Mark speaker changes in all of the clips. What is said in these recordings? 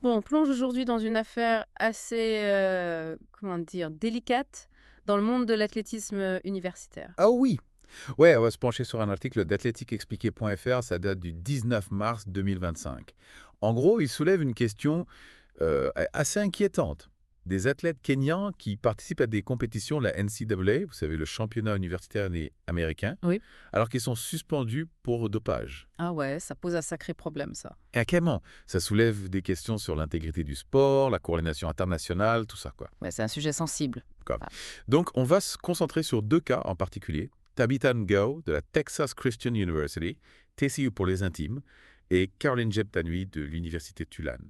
Speaker 1: Bon, on plonge aujourd'hui dans une affaire assez, comment dire, délicate dans le monde de l'athlétisme universitaire.
Speaker 2: Ah oui! Ouais, on va se pencher sur un article d'athlétiqueexpliqué.fr, ça date du 19 mars 2025. En gros, il soulève une question assez inquiétante. Des athlètes kenyans qui participent à des compétitions de la NCAA, vous savez, le championnat universitaire américain,
Speaker 1: Oui.
Speaker 2: alors qu'ils sont suspendus pour dopage.
Speaker 1: Ah ouais, ça pose un sacré problème, ça.
Speaker 2: Et à quel moment ça soulève des questions sur l'intégrité du sport, la coordination internationale, tout ça, quoi.
Speaker 1: Ouais, c'est un sujet sensible.
Speaker 2: Quoi.
Speaker 1: Ah.
Speaker 2: Donc, on va se concentrer sur deux cas en particulier. Tabitha Ngao de la Texas Christian University, TCU pour les intimes, et Caroline Jeptanui de l'Université Tulane.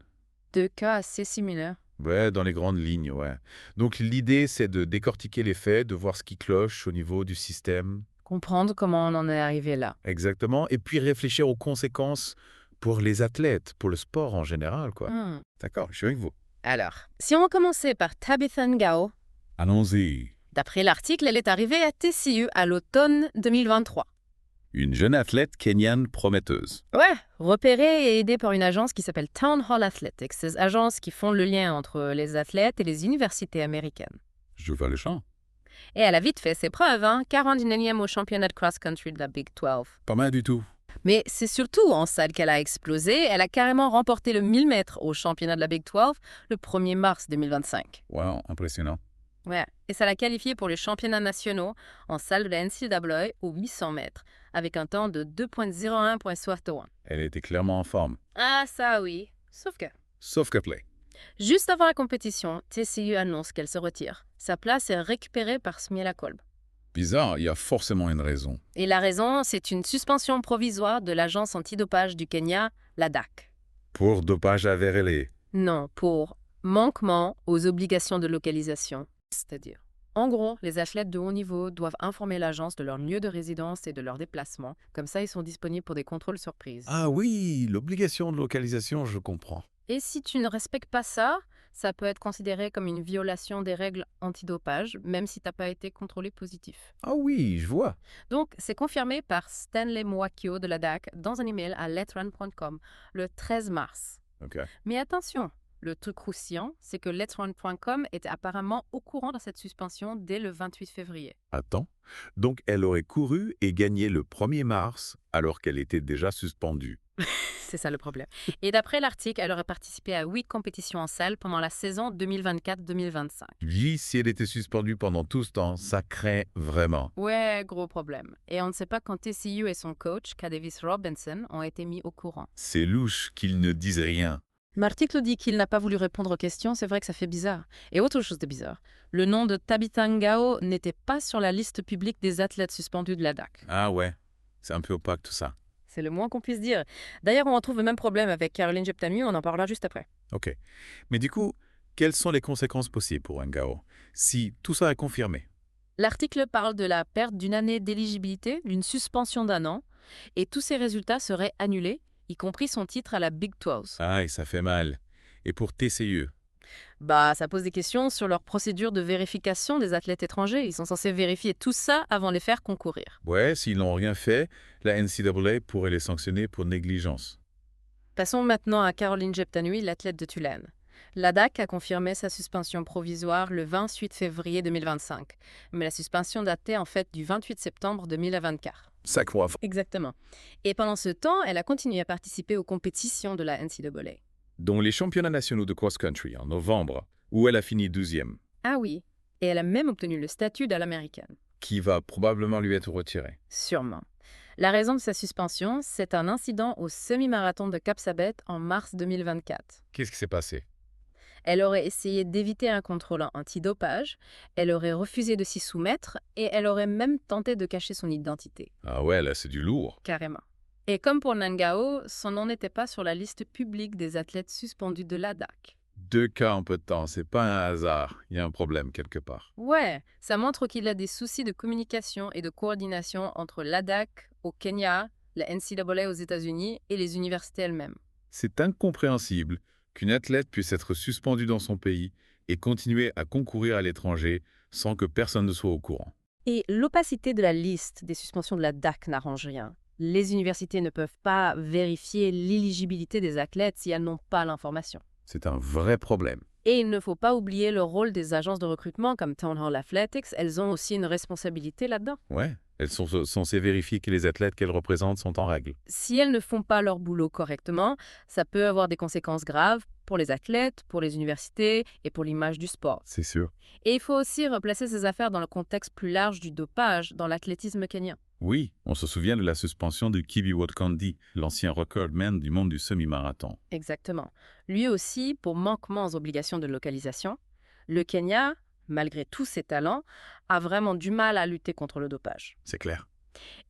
Speaker 1: Deux cas assez similaires.
Speaker 2: Ouais, dans les grandes lignes, ouais. Donc, l'idée, c'est de décortiquer les faits, de voir ce qui cloche au niveau du système.
Speaker 1: Comprendre comment on en est arrivé là.
Speaker 2: Exactement. Et puis réfléchir aux conséquences pour les athlètes, pour le sport en général, quoi.
Speaker 1: Hmm.
Speaker 2: D'accord, je suis avec vous.
Speaker 1: Alors, si on commençait par Tabitha Ngao,
Speaker 2: Allons-y.
Speaker 1: d'après l'article, elle est arrivée à TCU à l'automne 2023.
Speaker 2: Une jeune athlète kenyane prometteuse.
Speaker 1: Ouais, repérée et aidée par une agence qui s'appelle Town Hall Athletics, ces agences qui font le lien entre les athlètes et les universités américaines.
Speaker 2: Je vois le champ.
Speaker 1: Et elle a vite fait ses preuves, 49e au championnat de cross-country de la Big 12.
Speaker 2: Pas mal du tout.
Speaker 1: Mais c'est surtout en salle qu'elle a explosé. Elle a carrément remporté le 1000 mètres au championnat de la Big 12 le 1er mars 2025.
Speaker 2: Wow, impressionnant.
Speaker 1: Ouais, et ça l'a qualifiée pour les championnats nationaux en salle de la NCAA aux 800 mètres, avec un temps de 2.01.61.
Speaker 2: Elle était clairement en forme.
Speaker 1: Ah ça oui, sauf que...
Speaker 2: Sauf que play.
Speaker 1: Juste avant la compétition, TCU annonce qu'elle se retire. Sa place est récupérée par Smiela Kolb.
Speaker 2: Bizarre, il y a forcément une raison.
Speaker 1: Et la raison, c'est une suspension provisoire de l'agence antidopage du Kenya, la DAC.
Speaker 2: Pour dopage avéré.
Speaker 1: Non, pour manquement aux obligations de localisation. C'est-à-dire, en gros, les athlètes de haut niveau doivent informer l'agence de leur lieu de résidence et de leurs déplacements. Comme ça, ils sont disponibles pour des contrôles surprises.
Speaker 2: Ah oui, l'obligation de localisation, je comprends.
Speaker 1: Et si tu ne respectes pas ça, ça peut être considéré comme une violation des règles antidopage, même si tu n'as pas été contrôlé positif.
Speaker 2: Ah oui, je vois.
Speaker 1: Donc, c'est confirmé par Stanley Mwakio de la DAC dans un email à letrun.com le 13 mars.
Speaker 2: Ok.
Speaker 1: Mais attention, le truc croustillant, c'est que letrun.com était apparemment au courant de cette suspension dès le 28 février.
Speaker 2: Attends. Donc elle aurait couru et gagné le 1er mars alors qu'elle était déjà suspendue.
Speaker 1: C'est ça le problème. Et d'après l'article, elle aurait participé à 8 compétitions en salle pendant la saison 2024-2025.
Speaker 2: Lui, si elle était suspendue pendant tout ce temps, ça craint vraiment.
Speaker 1: Ouais, gros problème. Et on ne sait pas quand TCU et son coach, K. Davis Robinson, ont été mis au courant.
Speaker 2: C'est louche qu'il ne dise rien.
Speaker 1: L'article dit qu'il n'a pas voulu répondre aux questions, c'est vrai que ça fait bizarre. Et autre chose de bizarre, le nom de Tabitha Ngao n'était pas sur la liste publique des athlètes suspendus de la DAC.
Speaker 2: Ah ouais, c'est un peu opaque tout ça.
Speaker 1: C'est le moins qu'on puisse dire. D'ailleurs, on retrouve le même problème avec Caroline Jeptanui, on en parlera juste après.
Speaker 2: Ok. Mais du coup, quelles sont les conséquences possibles pour Ngao si tout ça est confirmé?
Speaker 1: L'article parle de la perte d'une année d'éligibilité, d'une suspension d'un an, et tous ces résultats seraient annulés, y compris son titre à la Big 12.
Speaker 2: Aïe, ça fait mal. Et pour TCU?
Speaker 1: Bah, ça pose des questions sur leur procédure de vérification des athlètes étrangers. Ils sont censés vérifier tout ça avant de les faire concourir.
Speaker 2: Ouais, s'ils n'ont rien fait, la NCAA pourrait les sanctionner pour négligence.
Speaker 1: Passons maintenant à Caroline Jeptanui, l'athlète de Tulane. La DAC a confirmé sa suspension provisoire le 28 février 2025, mais la suspension datait en fait du 28 septembre 2024.
Speaker 2: Ça croit.
Speaker 1: Exactement. Et pendant ce temps, elle a continué à participer aux compétitions de la NCAA.
Speaker 2: Dont les championnats nationaux de cross-country en novembre, où elle a fini 12e,
Speaker 1: Ah oui, et elle a même obtenu le statut d'All-Américaine.
Speaker 2: qui va probablement lui être retiré.
Speaker 1: Sûrement. La raison de sa suspension, c'est un incident au semi-marathon de Kapsabet en mars 2024.
Speaker 2: Qu'est-ce qui s'est passé?
Speaker 1: Elle aurait essayé d'éviter un contrôle antidopage, elle aurait refusé de s'y soumettre et elle aurait même tenté de cacher son identité.
Speaker 2: Ah ouais, là, c'est du lourd.
Speaker 1: Carrément. Et comme pour Nangao, son nom n'était pas sur la liste publique des athlètes suspendus de la DAC.
Speaker 2: 2 cas en peu de temps, c'est pas un hasard. Il y a un problème quelque part.
Speaker 1: Ouais, ça montre qu'il y a des soucis de communication et de coordination entre la DAC au Kenya, la NCAA aux États-Unis et les universités elles-mêmes.
Speaker 2: C'est incompréhensible qu'une athlète puisse être suspendue dans son pays et continuer à concourir à l'étranger sans que personne ne soit au courant.
Speaker 1: Et l'opacité de la liste des suspensions de la DAC n'arrange rien. Les universités ne peuvent pas vérifier l'éligibilité des athlètes si elles n'ont pas l'information.
Speaker 2: C'est un vrai problème.
Speaker 1: Et il ne faut pas oublier le rôle des agences de recrutement comme Town Hall Athletics. Elles ont aussi une responsabilité là-dedans.
Speaker 2: Ouais, elles sont censées vérifier que les athlètes qu'elles représentent sont en règle.
Speaker 1: Si elles ne font pas leur boulot correctement, ça peut avoir des conséquences graves pour les athlètes, pour les universités et pour l'image du sport.
Speaker 2: C'est sûr.
Speaker 1: Et il faut aussi replacer ces affaires dans le contexte plus large du dopage dans l'athlétisme kenyan.
Speaker 2: Oui, on se souvient de la suspension de Kibiwott Kandi, l'ancien recordman du monde du semi-marathon.
Speaker 1: Exactement. Lui aussi, pour manquement aux obligations de localisation, le Kenya, malgré tous ses talents, a vraiment du mal à lutter contre le dopage.
Speaker 2: C'est clair.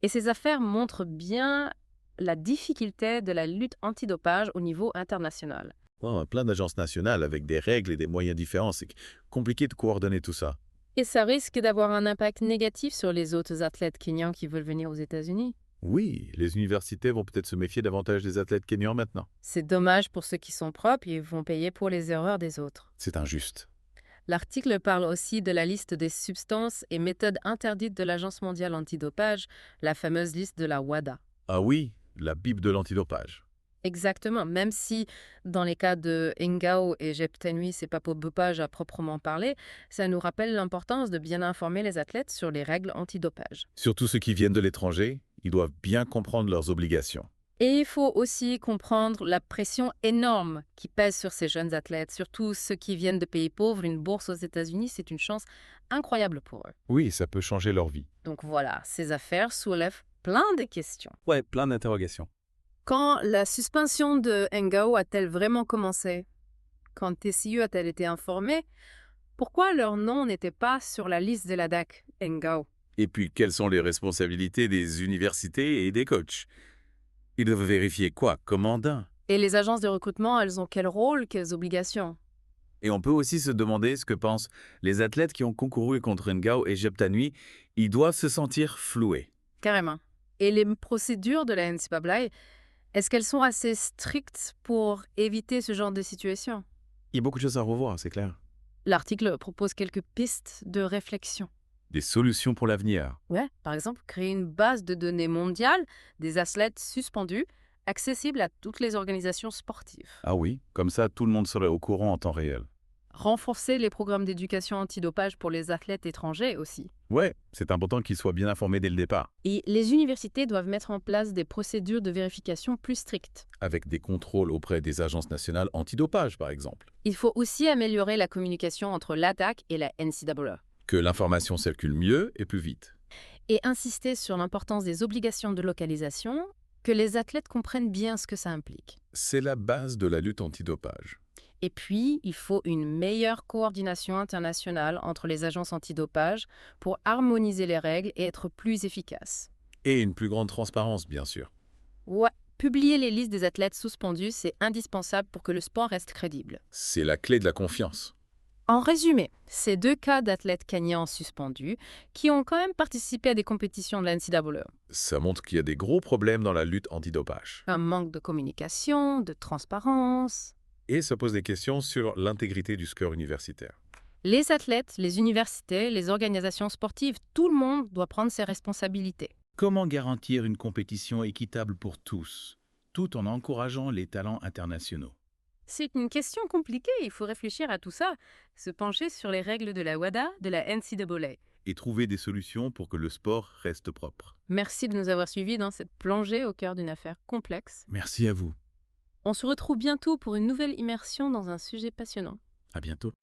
Speaker 1: Et ces affaires montrent bien la difficulté de la lutte antidopage au niveau international.
Speaker 2: Bon, plein d'agences nationales avec des règles et des moyens différents, c'est compliqué de coordonner tout ça.
Speaker 1: Et ça risque d'avoir un impact négatif sur les autres athlètes kenyans qui veulent venir aux États-Unis.
Speaker 2: Oui, les universités vont peut-être se méfier davantage des athlètes kenyans maintenant.
Speaker 1: C'est dommage pour ceux qui sont propres et vont payer pour les erreurs des autres.
Speaker 2: C'est injuste.
Speaker 1: L'article parle aussi de la liste des substances et méthodes interdites de l'Agence mondiale antidopage, la fameuse liste de la WADA.
Speaker 2: Ah oui, la Bible de l'antidopage.
Speaker 1: Exactement, même si dans les cas de Ngao et Jeptanui, c'est pas pour dopage à proprement parler, ça nous rappelle l'importance de bien informer les athlètes sur les règles antidopage.
Speaker 2: Surtout ceux qui viennent de l'étranger, ils doivent bien comprendre leurs obligations.
Speaker 1: Et il faut aussi comprendre la pression énorme qui pèse sur ces jeunes athlètes, surtout ceux qui viennent de pays pauvres. Une bourse aux États-Unis, c'est une chance incroyable pour eux.
Speaker 2: Oui, ça peut changer leur vie.
Speaker 1: Donc voilà, ces affaires soulèvent plein de questions.
Speaker 2: Ouais, plein d'interrogations.
Speaker 1: Quand la suspension de Ngao a-t-elle vraiment commencé? Quand TCU a-t-elle été informée? Pourquoi leur nom n'était pas sur la liste de la DAC, Ngao?
Speaker 2: Et puis, quelles sont les responsabilités des universités et des coachs? Ils doivent vérifier quoi, commandant?
Speaker 1: Et les agences de recrutement, elles ont quel rôle, quelles obligations?
Speaker 2: Et on peut aussi se demander ce que pensent les athlètes qui ont concouru contre Ngao et Jeptanui. Ils doivent se sentir floués.
Speaker 1: Carrément. Et les procédures de la NCAA, est-ce qu'elles sont assez strictes pour éviter ce genre de situation?
Speaker 2: Il y a beaucoup de choses à revoir, c'est clair.
Speaker 1: L'article propose quelques pistes de réflexion.
Speaker 2: Des solutions pour l'avenir.
Speaker 1: Ouais, par exemple, créer une base de données mondiale des athlètes suspendus, accessible à toutes les organisations sportives.
Speaker 2: Ah oui, comme ça, tout le monde serait au courant en temps réel.
Speaker 1: Renforcer les programmes d'éducation antidopage pour les athlètes étrangers aussi.
Speaker 2: Ouais, c'est important qu'ils soient bien informés dès le départ,
Speaker 1: Et les universités doivent mettre en place des procédures de vérification plus strictes.
Speaker 2: avec des contrôles auprès des agences nationales antidopage, par exemple.
Speaker 1: Il faut aussi améliorer la communication entre l'ADAC et la NCAA.
Speaker 2: Que l'information circule mieux et plus vite.
Speaker 1: Et insister sur l'importance des obligations de localisation, que les athlètes comprennent bien ce que ça implique.
Speaker 2: C'est la base de la lutte antidopage.
Speaker 1: Et puis, il faut une meilleure coordination internationale entre les agences antidopage pour harmoniser les règles et être plus efficace.
Speaker 2: Et une plus grande transparence, bien sûr.
Speaker 1: Ouais, publier les listes des athlètes suspendus, c'est indispensable pour que le sport reste crédible.
Speaker 2: C'est la clé de la confiance.
Speaker 1: En résumé, ces deux cas d'athlètes kenyans suspendus qui ont quand même participé à des compétitions de la NCAA.
Speaker 2: Ça montre qu'il y a des gros problèmes dans la lutte antidopage.
Speaker 1: Un manque de communication, de transparence.
Speaker 2: Et ça pose des questions sur l'intégrité du score universitaire.
Speaker 1: Les athlètes, les universités, les organisations sportives, tout le monde doit prendre ses responsabilités.
Speaker 2: Comment garantir une compétition équitable pour tous, tout en encourageant les talents internationaux?
Speaker 1: C'est une question compliquée, il faut réfléchir à tout ça, se pencher sur les règles de la WADA, de la NCAA.
Speaker 2: Et trouver des solutions pour que le sport reste propre.
Speaker 1: Merci de nous avoir suivis dans cette plongée au cœur d'une affaire complexe.
Speaker 2: Merci à vous.
Speaker 1: On se retrouve bientôt pour une nouvelle immersion dans un sujet passionnant.
Speaker 2: À bientôt.